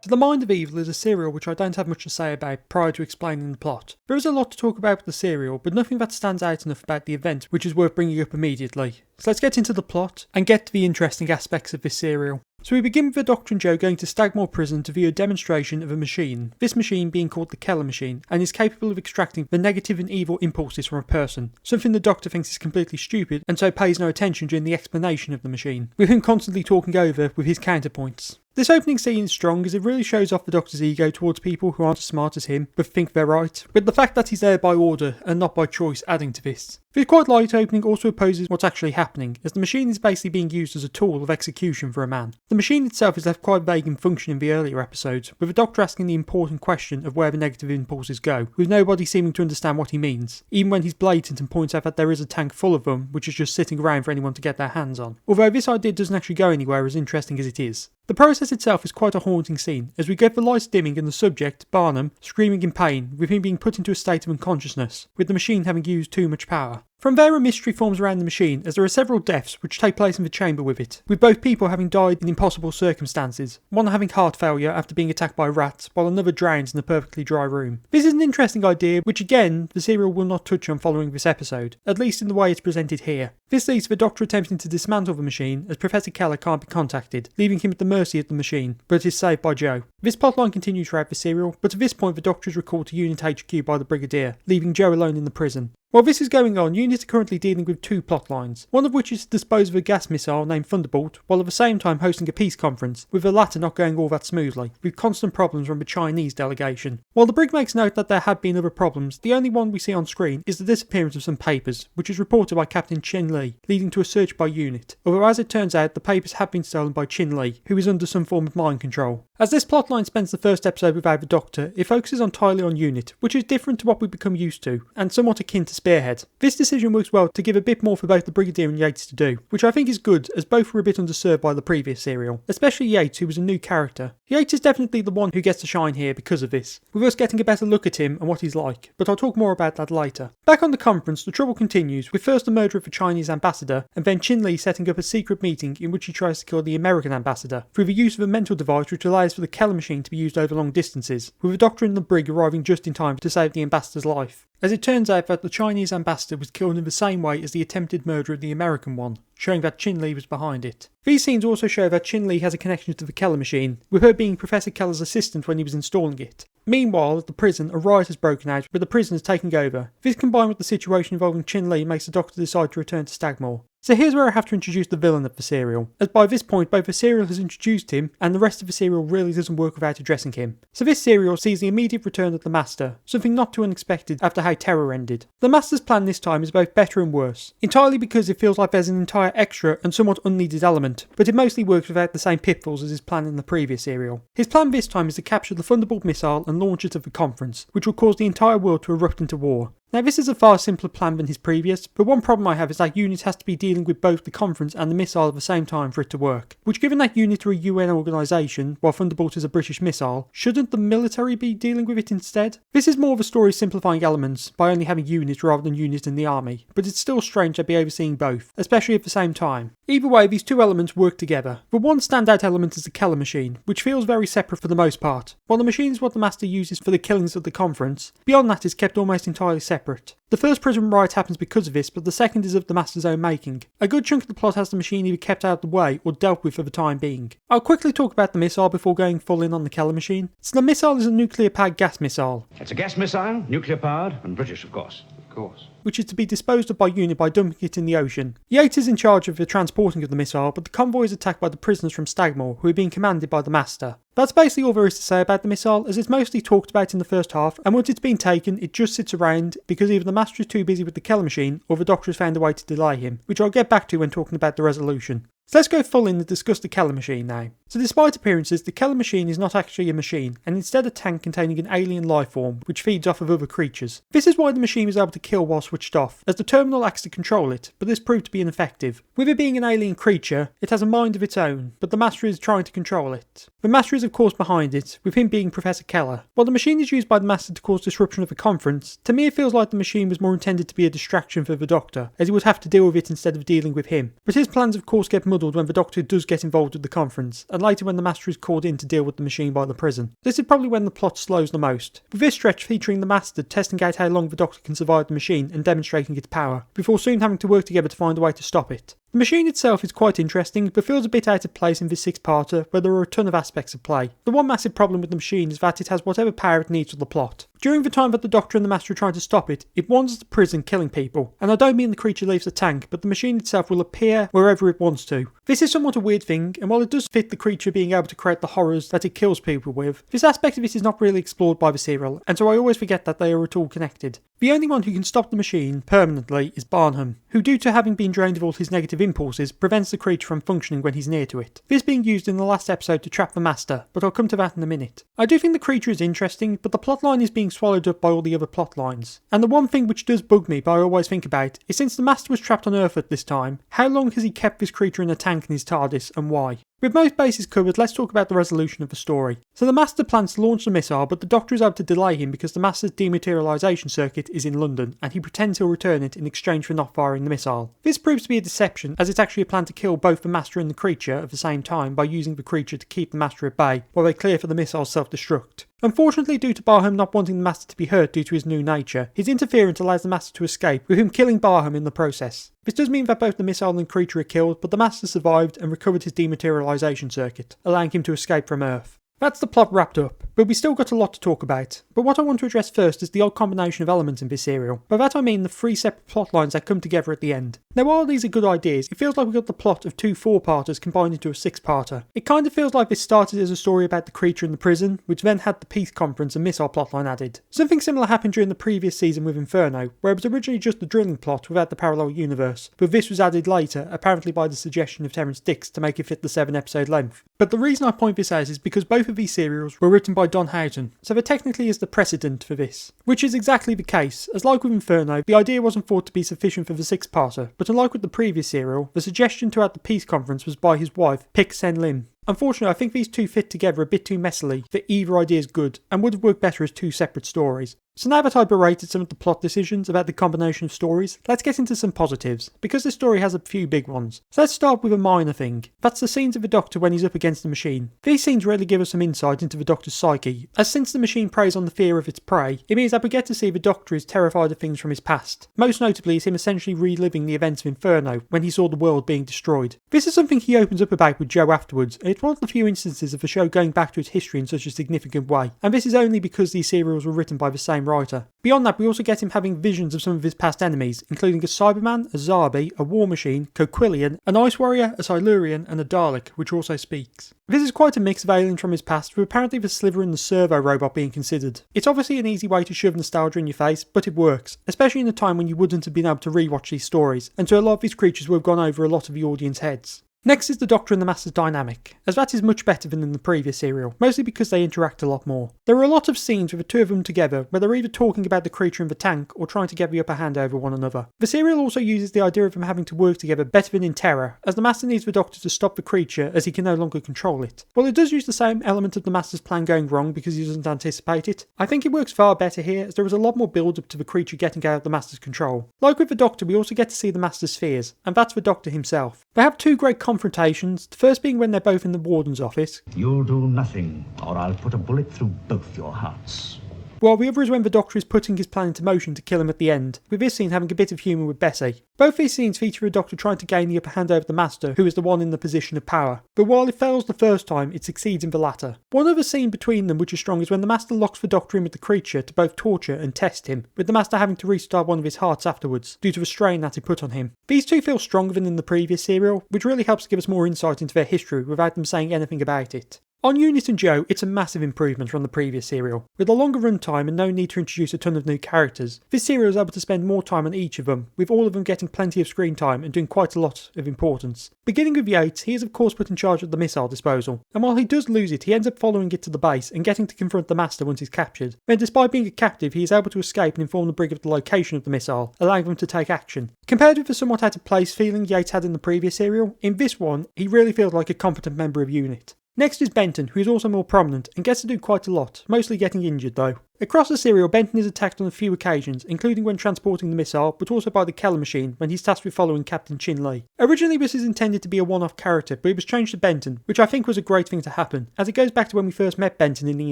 So The Mind of Evil is a serial which I don't have much to say about prior to explaining the plot. There is a lot to talk about with the serial, but nothing that stands out enough about the event which is worth bringing up immediately. So let's get into the plot and get to the interesting aspects of this serial. So we begin with the Doctor and Joe going to Stagmore Prison to view a demonstration of a machine, this machine being called the Keller machine, and is capable of extracting the negative and evil impulses from a person, something the Doctor thinks is completely stupid and so pays no attention during the explanation of the machine, with him constantly talking over with his counterpoints. This opening scene is strong as it really shows off the Doctor's ego towards people who aren't as smart as him but think they're right, with the fact that he's there by order and not by choice adding to this. This quite light opening also opposes what's actually happening, as the machine is basically being used as a tool of execution for a man. The machine itself is left quite vague in function in the earlier episodes, with the Doctor asking the important question of where the negative impulses go, with nobody seeming to understand what he means, even when he's blatant and points out that there is a tank full of them which is just sitting around for anyone to get their hands on. Although this idea doesn't actually go anywhere as interesting as it is. The process itself is quite a haunting scene, as we get the lights dimming and the subject, Barnum, screaming in pain, with him being put into a state of unconsciousness, with the machine having used too much power. From there a mystery forms around the machine, as there are several deaths which take place in the chamber with it, with both people having died in impossible circumstances, one having heart failure after being attacked by rats, while another drowns in a perfectly dry room. This is an interesting idea which again the serial will not touch on following this episode, at least in the way it's presented here. This leads to the Doctor attempting to dismantle the machine, as Professor Keller can't be contacted, leaving him at the mercy of the machine, but is saved by Joe. This plotline continues throughout the serial, but at this point the Doctor is recalled to Unit HQ by the Brigadier, leaving Joe alone in the prison. While this is going on, Unit are currently dealing with two plot lines, one of which is to dispose of a gas missile named Thunderbolt, while at the same time hosting a peace conference, with the latter not going all that smoothly, with constant problems from the Chinese delegation. While the Brig makes note that there had been other problems, the only one we see on screen is the disappearance of some papers, which is reported by Captain Chin Lee, leading to a search by Unit, although as it turns out the papers have been stolen by Chin Lee, who is under some form of mind control. As this plotline spends the first episode without the Doctor, it focuses entirely on Unit, which is different to what we've become used to, and somewhat akin to Spearhead. This decision works well to give a bit more for both the Brigadier and Yates to do, which I think is good as both were a bit underserved by the previous serial, especially Yates, who was a new character. Yates is definitely the one who gets to shine here because of this, with us getting a better look at him and what he's like, but I'll talk more about that later. Back on the conference, the trouble continues, with first the murder of the Chinese ambassador, and then Chin Lee setting up a secret meeting in which he tries to kill the American ambassador, through the use of a mental device which allows for the Keller machine to be used over long distances, with the Doctor and the Brig arriving just in time to save the ambassador's life. As it turns out that the Chinese ambassador was killed in the same way as the attempted murder of the American one, showing that Chin Lee was behind it. These scenes also show that Chin Lee has a connection to the Keller machine, with her being Professor Keller's assistant when he was installing it. Meanwhile, at the prison, a riot has broken out, with the prisoners taking over. This combined with the situation involving Chin Lee makes the Doctor decide to return to Stagmore. So here's where I have to introduce the villain of the serial, as by this point both the serial has introduced him and the rest of the serial really doesn't work without addressing him. So this serial sees the immediate return of the Master, something not too unexpected after how Terror ended. The Master's plan this time is both better and worse, entirely because it feels like there's an entire extra and somewhat unneeded element, but it mostly works without the same pitfalls as his plan in the previous serial. His plan this time is to capture the Thunderbolt missile and launch it at the conference, which will cause the entire world to erupt into war. Now this is a far simpler plan than his previous, but one problem I have is that Unit has to be dealing with both the conference and the missile at the same time for it to work. Which given that Unit are a UN organisation, while Thunderbolt is a British missile, shouldn't the military be dealing with it instead? This is more of a story simplifying elements, by only having Unit rather than Unit in the army, but it's still strange to be overseeing both, especially at the same time. Either way, these two elements work together. The one standout element is the Keller machine, which feels very separate for the most part. While the machine is what the Master uses for the killings of the conference, beyond that is kept almost entirely separate. The first prison riot happens because of this, but the second is of the Master's own making. A good chunk of the plot has the machine either kept out of the way or dealt with for the time being. I'll quickly talk about the missile before going full in on the Keller machine. So the missile is a nuclear-powered gas missile. It's a gas missile, nuclear-powered, and British, of course. Of course. Which is to be disposed of by Unit by dumping it in the ocean. Yates is in charge of the transporting of the missile, but the convoy is attacked by the prisoners from Stagmore, who are being commanded by the Master. That's basically all there is to say about the missile, as it's mostly talked about in the first half, and once it's been taken, it just sits around because either the Master is too busy with the Keller machine, or the Doctor has found a way to delay him, which I'll get back to when talking about the resolution. So let's go full in and discuss the Keller machine now. So despite appearances, the Keller machine is not actually a machine, and instead a tank containing an alien life form, which feeds off of other creatures. This is why the machine was able to kill while switched off, as the terminal acts to control it, but this proved to be ineffective. With it being an alien creature, it has a mind of its own, but the Master is trying to control it. The Master is of course behind it, with him being Professor Keller. While the machine is used by the Master to cause disruption of the conference, to me it feels like the machine was more intended to be a distraction for the Doctor, as he would have to deal with it instead of dealing with him. But his plans of course get muddled when the Doctor does get involved with the conference, and later when the Master is called in to deal with the machine by the prison. This is probably when the plot slows the most, with this stretch featuring the Master testing out how long the Doctor can survive the machine and demonstrating its power, before soon having to work together to find a way to stop it. The machine itself is quite interesting, but feels a bit out of place in this six-parter where there are a ton of aspects of play. The one massive problem with the machine is that it has whatever power it needs for the plot. During the time that the Doctor and the Master are trying to stop it, it wanders the prison killing people, and I don't mean the creature leaves the tank, but the machine itself will appear wherever it wants to. This is somewhat a weird thing, and while it does fit the creature being able to create the horrors that it kills people with, this aspect of it is not really explored by the serial, and so I always forget that they are at all connected. The only one who can stop the machine permanently is Barnum, who due to having been drained of all his negative impulses, prevents the creature from functioning when he's near to it. This being used in the last episode to trap the Master, but I'll come to that in a minute. I do think the creature is interesting, but the plotline is being swallowed up by all the other plot lines. And the one thing which does bug me, but I always think about, is since the Master was trapped on Earth at this time, how long has he kept this creature in a tank in his TARDIS, and why? With most bases covered, let's talk about the resolution of the story. So the Master plans to launch the missile, but the Doctor is able to delay him because the Master's dematerialisation circuit is in London, and he pretends he'll return it in exchange for not firing the missile. This proves to be a deception, as it's actually a plan to kill both the Master and the creature at the same time by using the creature to keep the Master at bay, while they clear for the missile's self-destruct. Unfortunately, due to Barham not wanting the Master to be hurt due to his new nature, his interference allows the Master to escape, with him killing Barham in the process. This does mean that both the missile and creature are killed, but the Master survived and recovered his dematerialisation circuit, allowing him to escape from Earth. That's the plot wrapped up, but we still got a lot to talk about. But what I want to address first is the odd combination of elements in this serial. By that I mean the three separate plot lines that come together at the end. Now while these are good ideas, it feels like we got the plot of two four-parters combined into a six-parter. It kind of feels like this started as a story about the creature in the prison, which then had the peace conference and missile plotline added. Something similar happened during the previous season with Inferno, where it was originally just the drilling plot without the parallel universe, but this was added later, apparently by the suggestion of Terence Dix to make it fit the 7-episode length. But the reason I point this out is because both of these serials were written by Don Houghton, so there technically is the precedent for this. Which is exactly the case, as like with Inferno, the idea wasn't thought to be sufficient for the six-parter, but unlike with the previous serial, the suggestion to add the peace conference was by his wife, Pick Sen Lim. Unfortunately, I think these two fit together a bit too messily for either idea is good, and would have worked better as two separate stories. So now that I've berated some of the plot decisions about the combination of stories, let's get into some positives, because this story has a few big ones. So let's start with a minor thing. That's the scenes of the Doctor when he's up against the machine. These scenes really give us some insight into the Doctor's psyche, as since the machine preys on the fear of its prey, it means that we get to see the Doctor is terrified of things from his past. Most notably is him essentially reliving the events of Inferno, when he saw the world being destroyed. This is something he opens up about with Jo afterwards, and it's one of the few instances of the show going back to its history in such a significant way, and this is only because these serials were written by the same writer. Beyond that, we also get him having visions of some of his past enemies, including a Cyberman, a Zarbi, a War Machine, Coquillian, an Ice Warrior, a Silurian, and a Dalek, which also speaks. This is quite a mix of aliens from his past, with apparently the Sliver and the Servo robot being considered. It's obviously an easy way to shove nostalgia in your face, but it works, especially in a time when you wouldn't have been able to rewatch these stories, and so a lot of these creatures will have gone over a lot of the audience heads. Next is the Doctor and the Master's dynamic, as that is much better than in the previous serial, mostly because they interact a lot more. There are a lot of scenes with the two of them together where they're either talking about the creature in the tank or trying to get the upper hand over one another. The serial also uses the idea of them having to work together better than in Terror, as the Master needs the Doctor to stop the creature as he can no longer control it. While it does use the same element of the Master's plan going wrong because he doesn't anticipate it, I think it works far better here as there is a lot more build up to the creature getting out of the Master's control. Like with the Doctor, we also get to see the Master's fears, and that's the Doctor himself. They have two great confrontations, the first being when they're both in the Warden's office. You'll do nothing, or I'll put a bullet through both your hearts. While the other is when the Doctor is putting his plan into motion to kill him at the end, with this scene having a bit of humour with Bessie. Both these scenes feature the Doctor trying to gain the upper hand over the Master, who is the one in the position of power. But while it fails the first time, it succeeds in the latter. One other scene between them which is strong is when the Master locks the Doctor in with the creature to both torture and test him, with the Master having to restart one of his hearts afterwards, due to the strain that he put on him. These two feel stronger than in the previous serial, which really helps to give us more insight into their history without them saying anything about it. On Unit and Jo, it's a massive improvement from the previous serial. With a longer runtime and no need to introduce a ton of new characters, this serial is able to spend more time on each of them, with all of them getting plenty of screen time and doing quite a lot of importance. Beginning with Yates, he is of course put in charge of the missile disposal, and while he does lose it, he ends up following it to the base and getting to confront the Master once he's captured. Then despite being a captive, he is able to escape and inform the brig of the location of the missile, allowing them to take action. Compared with the somewhat out of place feeling Yates had in the previous serial, in this one, he really feels like a competent member of UNIT. Next is Benton, who is also more prominent and gets to do quite a lot, mostly getting injured though. Across the serial, Benton is attacked on a few occasions, including when transporting the missile, but also by the Keller machine when he's tasked with following Captain Chin Lee. Originally this is intended to be a one-off character, but it was changed to Benton, which I think was a great thing to happen, as it goes back to when we first met Benton in the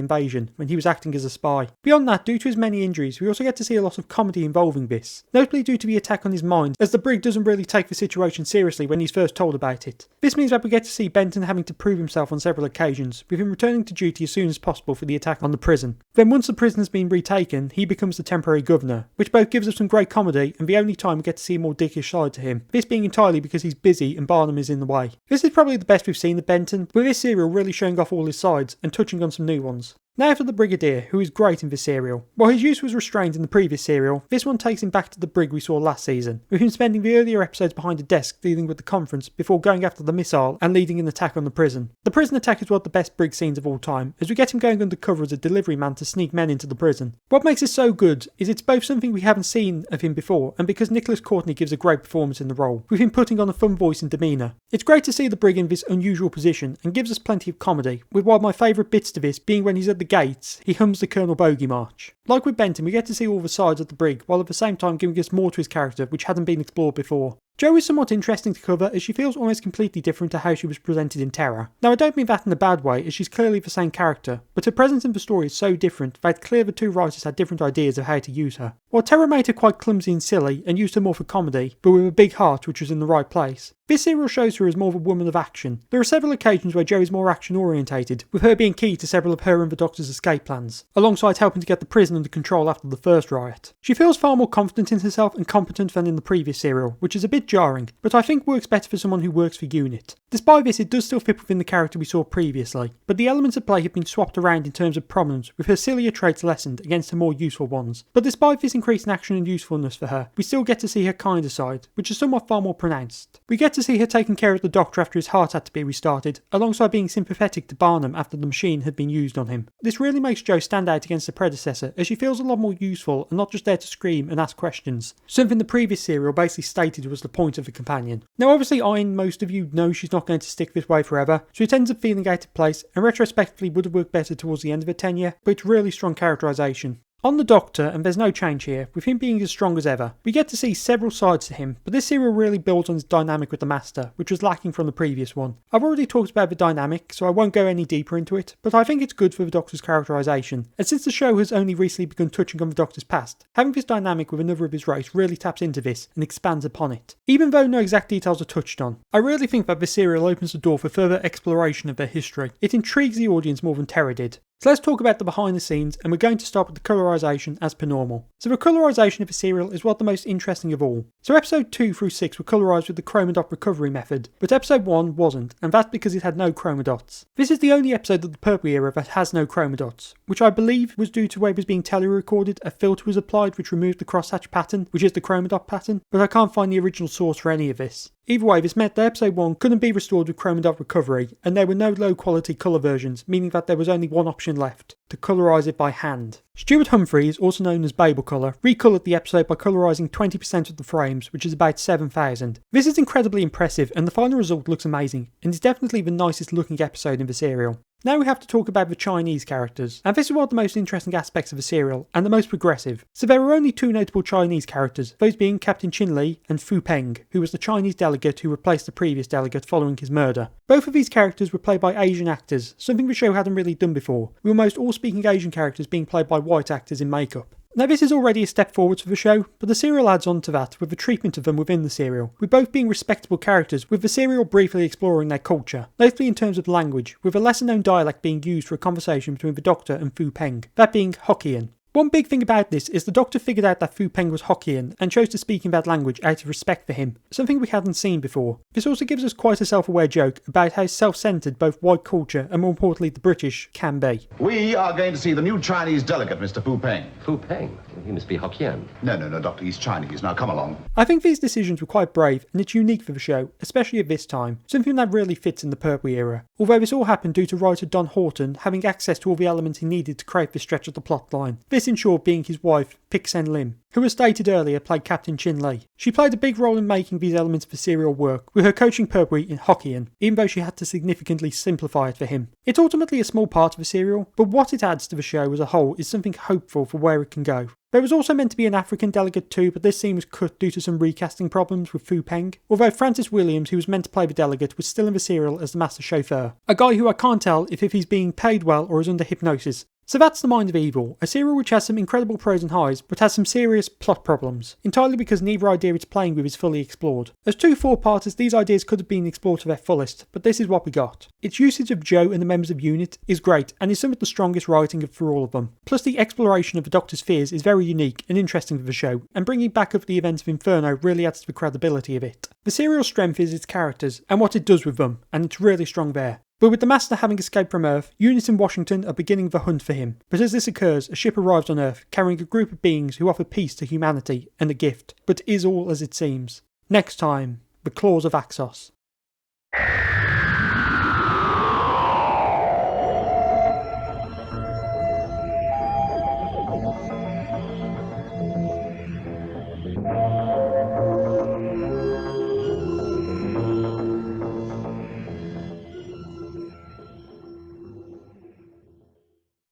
invasion, when he was acting as a spy. Beyond that, due to his many injuries, we also get to see a lot of comedy involving this, notably due to the attack on his mind, as the brig doesn't really take the situation seriously when he's first told about it. This means that we get to see Benton having to prove himself on several occasions, with him returning to duty as soon as possible for the attack on the prison. Then once the prison has been retaken, he becomes the temporary governor, which both gives us some great comedy and the only time we get to see a more dickish side to him, this being entirely because he's busy and Barnum is in the way. This is probably the best we've seen of Benton, with this serial really showing off all his sides and touching on some new ones. Now for the Brigadier, who is great in this serial. While his use was restrained in the previous serial, this one takes him back to the brig we saw last season, with him spending the earlier episodes behind a desk dealing with the conference before going after the missile and leading an attack on the prison. The prison attack is one of the best brig scenes of all time, as we get him going undercover as a delivery man to sneak men into the prison. What makes it so good is it's both something we haven't seen of him before, and because Nicholas Courtney gives a great performance in the role, with him putting on a fun voice and demeanour. It's great to see the brig in this unusual position and gives us plenty of comedy, with one of my favourite bits to this being when he's at the gates, he hums the Colonel Bogey March. Like with Benton, we get to see all the sides of the brig, while at the same time giving us more to his character which hadn't been explored before. Jo is somewhat interesting to cover as she feels almost completely different to how she was presented in Terror. Now I don't mean that in a bad way as she's clearly the same character, but her presence in the story is so different that it's clear the two writers had different ideas of how to use her. While Terror made her quite clumsy and silly and used her more for comedy, but with a big heart which was in the right place, this serial shows her as more of a woman of action. There are several occasions where Jo is more action orientated, with her being key to several of her and the Doctor's escape plans, alongside helping to get the prison under control after the first riot. She feels far more confident in herself and competent than in the previous serial, which is a bit jarring, but I think works better for someone who works for UNIT. Despite this, it does still fit within the character we saw previously, but the elements at play have been swapped around in terms of prominence, with her sillier traits lessened against her more useful ones. But despite this increase in action and usefulness for her, we still get to see her kinder side, which is somewhat far more pronounced. We get to see her taking care of the Doctor after his heart had to be restarted, alongside being sympathetic to Barnum after the machine had been used on him. This really makes Jo stand out against her predecessor, as she feels a lot more useful and not just there to scream and ask questions, something the previous serial basically stated was the point of the companion. Now obviously most of you know she's not going to stick this way forever, so it ends up feeling out of place and retrospectively would have worked better towards the end of her tenure, but it's really strong characterisation. On the Doctor, and there's no change here, with him being as strong as ever, we get to see several sides to him, but this serial really builds on his dynamic with the Master, which was lacking from the previous one. I've already talked about the dynamic, so I won't go any deeper into it, but I think it's good for the Doctor's characterisation, and since the show has only recently begun touching on the Doctor's past, having this dynamic with another of his race really taps into this and expands upon it. Even though no exact details are touched on, I really think that this serial opens the door for further exploration of their history. It intrigues the audience more than Terror did. So let's talk about the behind the scenes, and we're going to start with the colorisation as per normal. So the colorisation of the serial is one of the most interesting of all. So episode 2 through 6 were colorised with the chroma dot recovery method, but episode 1 wasn't, and that's because it had no chroma dots. This is the only episode of the Purple Era that has no chroma dots, which I believe was due to where it was being tele-recorded, a filter was applied which removed the crosshatch pattern, which is the chroma dot pattern, but I can't find the original source for any of this. Either way, this meant that episode 1 couldn't be restored with chroma dot recovery, and there were no low quality colour versions, meaning that there was only one option left, to colorise it by hand. Stuart Humphreys, also known as Babel Colour, recoloured the episode by colorising 20% of the frames, which is about 7,000. This is incredibly impressive, and the final result looks amazing, and is definitely the nicest looking episode in the serial. Now we have to talk about the Chinese characters, and this is one of the most interesting aspects of the serial, and the most progressive. So there were only two notable Chinese characters, those being Captain Chin Lee and Fu Peng, who was the Chinese delegate who replaced the previous delegate following his murder. Both of these characters were played by Asian actors, something the show hadn't really done before, with almost all speaking Asian characters being played by white actors in makeup. Now this is already a step forwards for the show, but the serial adds on to that with the treatment of them within the serial, with both being respectable characters, with the serial briefly exploring their culture, notably in terms of language, with a lesser known dialect being used for a conversation between the Doctor and Fu Peng, that being Hokkien. One big thing about this is the Doctor figured out that Fu Peng was Hokkien and chose to speak in that language out of respect for him, something we hadn't seen before. This also gives us quite a self-aware joke about how self-centred both white culture and more importantly the British can be. We are going to see the new Chinese delegate, Mr. Fu Peng. Fu Peng? He must be Hokkien. No, Doctor, he's Chinese. Now come along. I think these decisions were quite brave and it's unique for the show, especially at this time, something that really fits in the Purple Era. Although this all happened due to writer Don Horton having access to all the elements he needed to create this stretch of the plot line. This this in short being his wife, Pik-Sen Lim, who as stated earlier played Captain Chin Lee. She played a big role in making these elements for serial work, with her coaching Pertwee in Hokkien, even though she had to significantly simplify it for him. It's ultimately a small part of the serial, but what it adds to the show as a whole is something hopeful for where it can go. There was also meant to be an African delegate too, but this scene was cut due to some recasting problems with Fu Peng, although Francis Williams, who was meant to play the delegate, was still in the serial as the master chauffeur, a guy who I can't tell if he's being paid well or is under hypnosis. So that's The Mind of Evil, a serial which has some incredible pros and highs, but has some serious plot problems, entirely because neither idea it's playing with is fully explored. As two four-parters, these ideas could have been explored to their fullest, but this is what we got. Its usage of Joe and the members of UNIT is great, and is some of the strongest writing for all of them. Plus the exploration of the Doctor's fears is very unique and interesting for the show, and bringing back up the events of Inferno really adds to the credibility of it. The serial's strength is its characters, and what it does with them, and it's really strong there. But with the Master having escaped from Earth, UNIT and Washington are beginning the hunt for him. But as this occurs, a ship arrives on Earth carrying a group of beings who offer peace to humanity and a gift, but is all as it seems. Next time, the Claws of Axos.